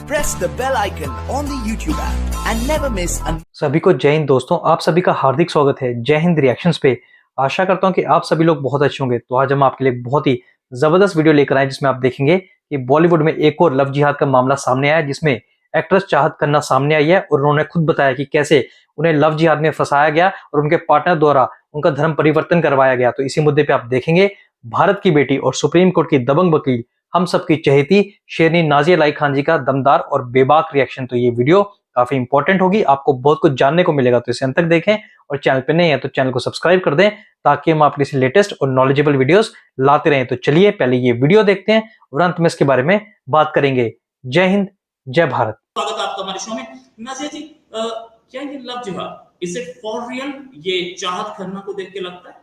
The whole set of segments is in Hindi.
press the bell icon on the YouTube app and never miss an... सभी को जय हिंद दोस्तों, आप सभी का हार्दिक स्वागत है जय हिंद रिएक्शंस पे। आशा करता हूं कि आप सभी लोग बहुत अच्छे होंगे। तो आज हम आपके लिए बहुत ही जबरदस्त वीडियो लेकर आए जिसमें आप देखेंगे कि बॉलीवुड में एक और लव जिहाद का मामला सामने आया जिसमें एक्ट्रेस चाहत खन्ना सामने आई है और उन्होंने खुद बताया कि कैसे उन्हें लव जिहाद में फंसाया गया और उनके पार्टनर द्वारा उनका धर्म परिवर्तन करवाया गया। तो इसी मुद्दे पे आप देखेंगे भारत की बेटी और सुप्रीम कोर्ट की दबंग वकील, हम सबकी चहेती शेरनी नाजिया इलाही खान जी का दमदार और बेबाक रिएक्शन। तो ये वीडियो काफी इंपॉर्टेंट होगी, आपको बहुत कुछ जानने को मिलेगा। तो इसे अंत तक देखें और चैनल पे नए हैं तो चैनल को सब्सक्राइब कर दें ताकि हम आपके लिए लेटेस्ट और नॉलेजेबल वीडियोस लाते रहें। तो चलिए पहले ये वीडियो देखते हैं और अंत में इसके बारे में बात करेंगे। जय हिंद, जय भारत। स्वागत है आपका हमारे शो में। नाजिया जी, क्या ये लव जिहाद इज इट फॉर रियल? ये चाहत खन्ना को देख के लगता है?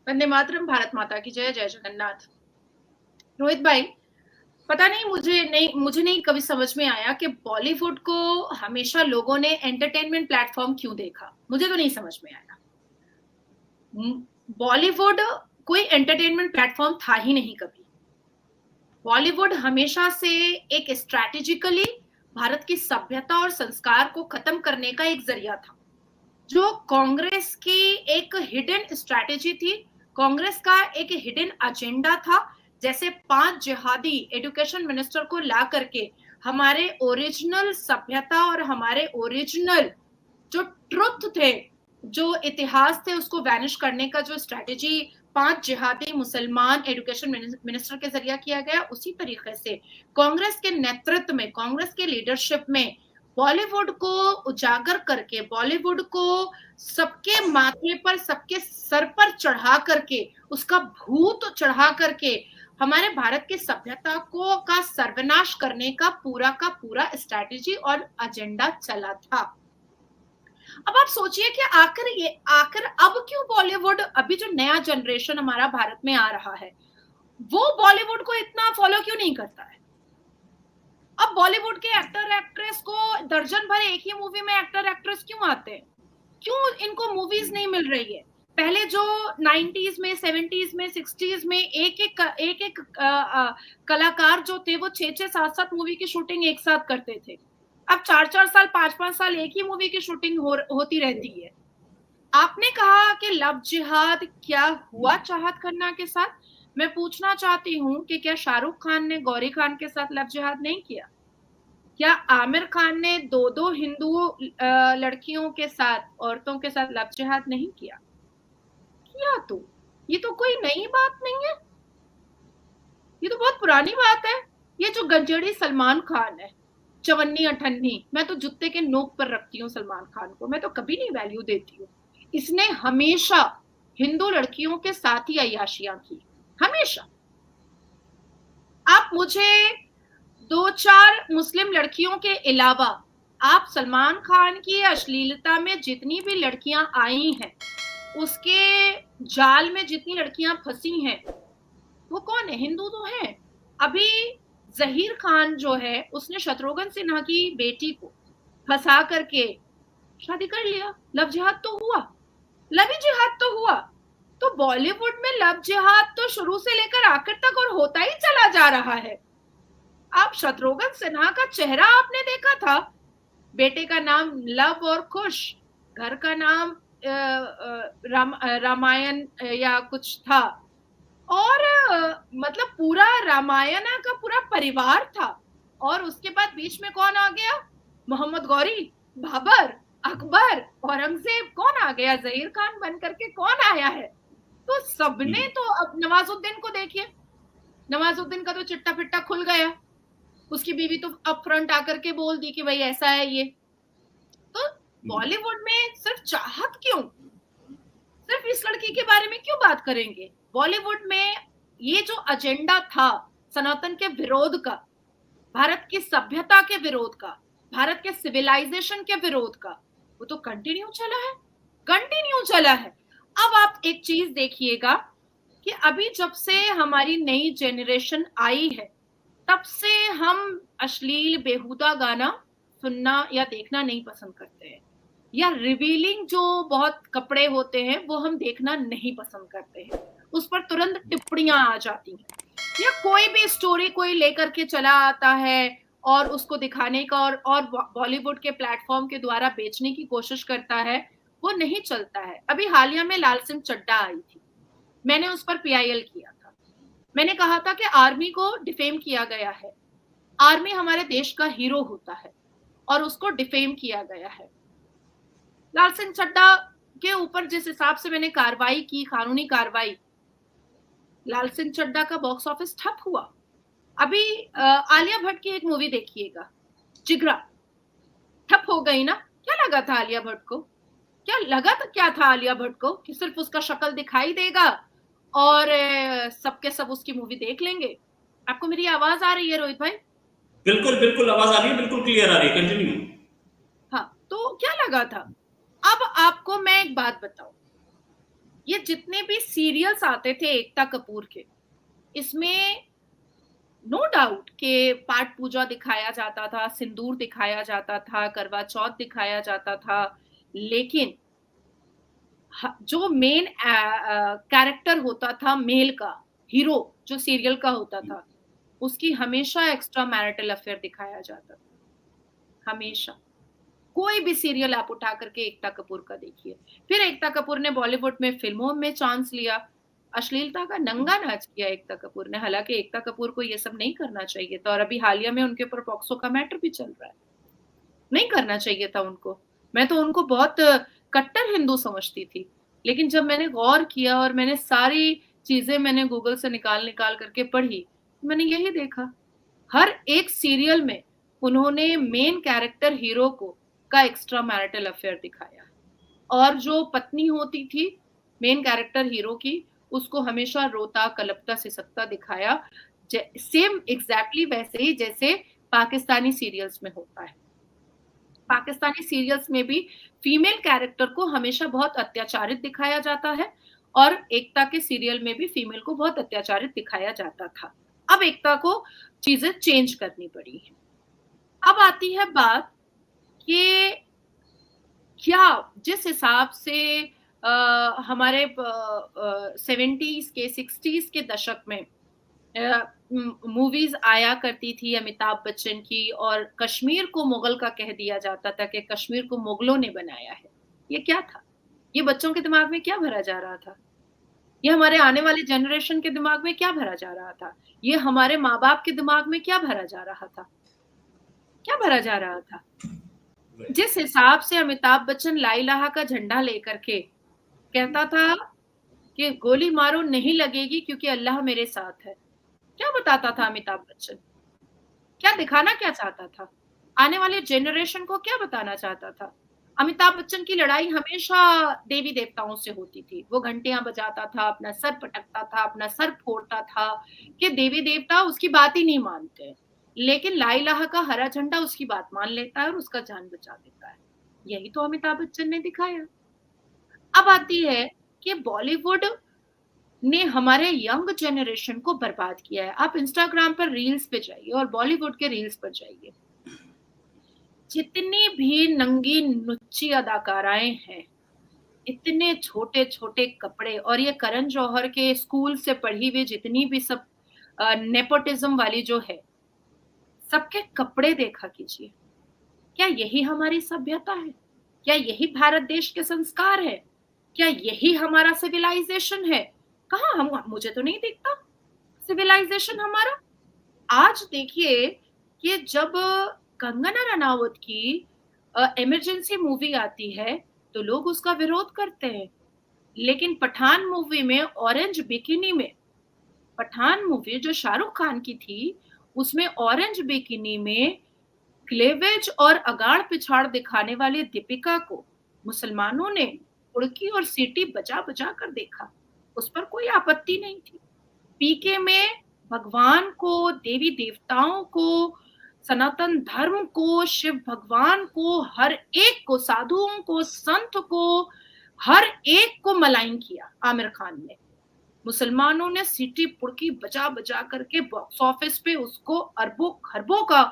वंदे मातरम, भारत माता की जय, जय जगन्नाथ। रोहित भाई, पता नहीं मुझे नहीं कभी समझ में आया कि बॉलीवुड को हमेशा लोगों ने एंटरटेनमेंट प्लेटफॉर्म क्यों देखा। मुझे तो नहीं समझ में आया। बॉलीवुड कोई एंटरटेनमेंट प्लेटफॉर्म था ही नहीं कभी। बॉलीवुड हमेशा से एक स्ट्रैटेजिकली भारत की सभ्यता और संस्कार को खत्म करने का एक जरिया था, जो कांग्रेस की एक हिडन स्ट्रैटेजी थी, कांग्रेस का एक हिडन एजेंडा था। जैसे 5 जिहादी एजुकेशन मिनिस्टर को ला करके हमारे ओरिजिनल सभ्यता और हमारे ओरिजिनल जो ट्रुथ थे, जो इतिहास थे, उसको वैनिश करने का जो स्ट्रैटेजी 5 जिहादी मुसलमान एजुकेशन मिनिस्टर के जरिए किया गया, उसी तरीके से कांग्रेस के नेतृत्व में, कांग्रेस के लीडरशिप में बॉलीवुड को उजागर करके, बॉलीवुड को सबके माथे पर, सबके सर पर चढ़ा करके, उसका भूत चढ़ा करके हमारे भारत की सभ्यता को का सर्वनाश करने का पूरा स्ट्रैटेजी और एजेंडा चला था। अब आप सोचिए कि आखिर अब क्यों बॉलीवुड, अभी जो नया जनरेशन हमारा भारत में आ रहा है, वो बॉलीवुड को इतना फॉलो क्यों नहीं करता है? अब बॉलीवुड के एक्टर एक्ट्रेस को दर्जन भर एक ही मूवी में एक्टर एक्ट्रेस क्यों आते हैं? क्यों इनको मूवीज नहीं मिल रही है? पहले जो 90s में, 70s में, 60s में एक कलाकार जो थे वो 6-6, 7-7 मूवी की शूटिंग एक साथ करते थे। अब 4-4 साल, 5-5 साल एक ही मूवी की शूटिंग होती रहती है। आपने कहा कि लव जिहाद क्या हुआ चाहत खन्ना के साथ? मैं पूछना चाहती हूँ कि क्या शाहरुख खान ने गौरी खान के साथ लव जिहाद नहीं किया? क्या आमिर खान ने 2-2 हिंदू लड़कियों के साथ, औरतों के साथ लव जिहाद नहीं किया? तो ये तो कोई नई बात नहीं है, ये तो बहुत पुरानी बात है। ये जो गंजेड़ी सलमान खान है, चवन्नी अठन्नी, मैं तो जूते के नोक पर रखती हूँ सलमान खान को, मैं तो कभी नहीं वैल्यू देती हूँ। इसने हमेशा हिंदू लड़कियों के साथ ही अय्याशियां की, हमेशा। आप मुझे 2-4 मुस्लिम लड़कियों के अलावा आप सलमान खान की अश्लीलता में जितनी भी लड़कियां आई हैं, उसके जाल में जितनी लड़कियां फंसी हैं, वो कौन है? हिंदू तो हैं। अभी जहीर खान जो है, उसने शत्रुघ्न सिन्हा की बेटी को फंसा करके शादी कर लिया। लव जिहाद तो हुआ, लव जिहाद तो हुआ। तो बॉलीवुड में लव जिहाद तो शुरू से लेकर आखिर तक और होता ही चला जा रहा है। आप शत्रुघ्न सिन्हा का चेहरा आपने देखा था, बेटे का नाम लव और खुश, घर का नाम रामायण या कुछ था, और मतलब पूरा रामायण का पूरा परिवार था। और उसके बाद बीच में कौन आ गया? मोहम्मद गौरी, बाबर, अकबर, औरंगजेब, कौन आ गया? जहीर खान बन करके कौन आया है? तो सबने तो, अब नवाजुद्दीन को देखिए, नवाजुद्दीन का तो चिट्टा पिट्टा खुल गया। उसकी बीवी तो अप फ्रंट आकर के बोल दी कि भाई ऐसा है ये। तो बॉलीवुड में सिर्फ चाहत क्यों, सिर्फ इस लड़की के बारे में क्यों बात करेंगे? बॉलीवुड में ये जो एजेंडा था सनातन के विरोध का, भारत की सभ्यता के विरोध का, भारत के सिविलाइजेशन के विरोध का, वो तो कंटिन्यू चला है। अब आप एक चीज देखिएगा कि अभी जब से हमारी नई जेनरेशन आई है, तब से हम अश्लील बेहुदा गाना सुनना या देखना नहीं पसंद करते हैं, या रिवीलिंग जो बहुत कपड़े होते हैं वो हम देखना नहीं पसंद करते हैं। उस पर तुरंत टिप्पणियां आ जाती हैं, या कोई भी स्टोरी कोई लेकर के चला आता है और उसको दिखाने का और बॉलीवुड के प्लेटफॉर्म के द्वारा बेचने की कोशिश करता है, वो नहीं चलता है। अभी हालिया में लाल सिंह चड्ढा आई थी, मैंने उस पर पीआईएल किया था। मैंने कहा था कि आर्मी को डिफेम किया गया है, आर्मी हमारे देश का हीरो होता है और उसको डिफेम किया गया है। लाल सिंह चड्ढा के ऊपर जिस हिसाब से मैंने कार्रवाई की, कानूनी कार्रवाई, लाल सिंह चड्ढा का बॉक्स ऑफिस ठप हुआ। अभी आलिया भट्ट की एक मूवी देखिएगा, जिगरा, ठप हो गई ना। क्या लगा था आलिया भट्ट को? क्या लगा था, क्या था आलिया भट्ट को कि सिर्फ उसका शक्ल दिखाई देगा और सबके सब उसकी मूवी देख लेंगे? आपको मेरी आवाज आ रही है रोहित भाई? बिल्कुल बिल्कुल आवाज आ रही है, बिल्कुल क्लियर आ रही है, कंटिन्यू। हाँ, तो क्या लगा था? अब आपको मैं एक बात बताऊं, ये जितने भी सीरियल्स आते थे एकता कपूर के, इसमें नो डाउट के पाठ पूजा दिखाया जाता था, सिंदूर दिखाया जाता था, करवा चौथ दिखाया जाता था, लेकिन जो मेन कैरेक्टर होता था मेल का, हीरो जो सीरियल का होता था, उसकी हमेशा एक्स्ट्रा मैरिटल अफेयर दिखाया जाता था, हमेशा। कोई भी सीरियल आप उठा करके एकता कपूर का देखिए। फिर एकता कपूर ने बॉलीवुड में फिल्मों में चांस लिया, अश्लीलता का नंगा नाच किया एकता कपूर ने। हालांकि एकता कपूर को ये सब नहीं करना चाहिए था और अभी हालिया में उनके ऊपर पॉक्सो का मैटर भी चल रहा है। नहीं करना चाहिए था उनको। मैं तो उनको बहुत कट्टर हिंदू समझती थी, लेकिन जब मैंने गौर किया और मैंने सारी चीजें मैंने गूगल से निकाल निकाल करके पढ़ी, मैंने यही देखा, हर एक सीरियल में उन्होंने मेन कैरेक्टर हीरो को का एक्स्ट्रा मैरिटल अफेयर दिखाया और जो पत्नी होती थी मेन कैरेक्टर हीरो की, उसको हमेशा रोता कलपता सिसकता दिखाया, सेम एग्जैक्टली वैसे ही जैसे पाकिस्तानी सीरियल्स में होता है। पाकिस्तानी सीरियल्स में भी फीमेल कैरेक्टर को हमेशा बहुत अत्याचारित दिखाया जाता है और एकता के सीरियल में भी फीमेल को बहुत अत्याचारित दिखाया जाता था। अब एकता को चीजें चेंज करनी पड़ी है। अब आती है बात कि क्या जिस हिसाब से हमारे 70s के 60s के दशक में मूवीज आया करती थी अमिताभ बच्चन की और कश्मीर को मुगल का कह दिया जाता था कि कश्मीर को मुगलों ने बनाया है, ये क्या था? ये बच्चों के दिमाग में क्या भरा जा रहा था? ये हमारे आने वाले जनरेशन के दिमाग में क्या भरा जा रहा था? ये हमारे माँ बाप के दिमाग में क्या भरा जा रहा था? क्या भरा जा रहा था? जिस हिसाब से अमिताभ बच्चन ला इलाहा का झंडा लेकर के कहता था कि गोली मारो नहीं लगेगी क्योंकि अल्लाह मेरे साथ है, क्या बताता था अमिताभ बच्चन? क्या दिखाना क्या चाहता था? आने वाले जनरेशन को क्या बताना चाहता था? अमिताभ बच्चन की लड़ाई हमेशा देवी देवताओं से होती थी। वो घंटियां बजाता था, अपना सर पटकता था, अपना सर फोड़ता था कि देवी देवता उसकी बात ही नहीं मानते, लेकिन ला इलाहा का हरा झंडा उसकी बात मान लेता है और उसका जान बचा देता है। यही तो अमिताभ बच्चन ने दिखाया। अब आती है कि बॉलीवुड ने हमारे यंग जनरेशन को बर्बाद किया है। आप इंस्टाग्राम पर रील्स पे जाइए और बॉलीवुड के रील्स पर जाइए, जितनी भी नंगी नुच्ची अदाकाराएं हैं, इतने छोटे छोटे कपड़े, और ये करण जौहर के स्कूल से पढ़ी हुई जितनी भी सब नेपोटिज्म वाली जो है, सबके कपड़े देखा कीजिए। क्या यही हमारी सभ्यता है? क्या यही भारत देश के संस्कार है? क्या यही हमारा सिविलाइजेशन है? कहाँ हम, मुझे तो नहीं दिखता सिविलाइजेशन हमारा। आज देखिए कि जब कंगना रनावत की इमरजेंसी मूवी आती है तो लोग उसका विरोध करते हैं, लेकिन पठान मूवी में ऑरेंज बिकिनी में, पठान मूवी जो शाहरुख खान की थी उसमें ऑरेंज बिकिनी में क्लेवेज और अगाड़ पिछाड़ दिखाने वाली दीपिका को मुसलमानों ने उड़की और सीटी बजा बजा कर देखा, उस पर कोई आपत्ति नहीं थी। पीके में भगवान को, देवी देवताओं को, सनातन धर्म को, शिव भगवान को, हर एक को, साधुओं को, संत को, हर एक को मलाइन किया आमिर खान ने। मुसलमानों ने सीटी पुड़की बजा बजा करके बॉक्स ऑफिस पे उसको अरबों खरबों का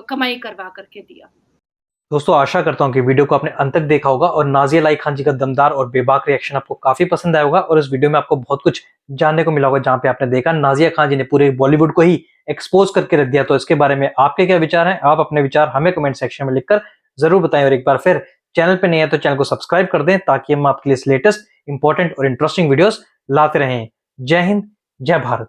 कमाई करवा करके दिया। दोस्तों आशा करता हूं कि वीडियो को आपने अंत तक देखा होगा और नाज़िया अली खान जी का दमदार और बेबाक रिएक्शन आपको काफी पसंद आया होगा और इस वीडियो में आपको बहुत कुछ जानने को मिला होगा, जहां पे आपने देखा नाज़िया खान जी ने पूरे बॉलीवुड को ही एक्सपोज करके रख दिया। तो इसके बारे में आपके क्या विचार हैं? आप अपने विचार हमें कमेंट सेक्शन में लिखकर जरूर बताएं और एक बार फिर चैनल पे नहीं है तो चैनल को सब्सक्राइब कर दें ताकि हम आपके लिए लेटेस्ट इंपॉर्टेंट और इंटरेस्टिंग वीडियोस लाते रहें। जय हिंद, जय भारत।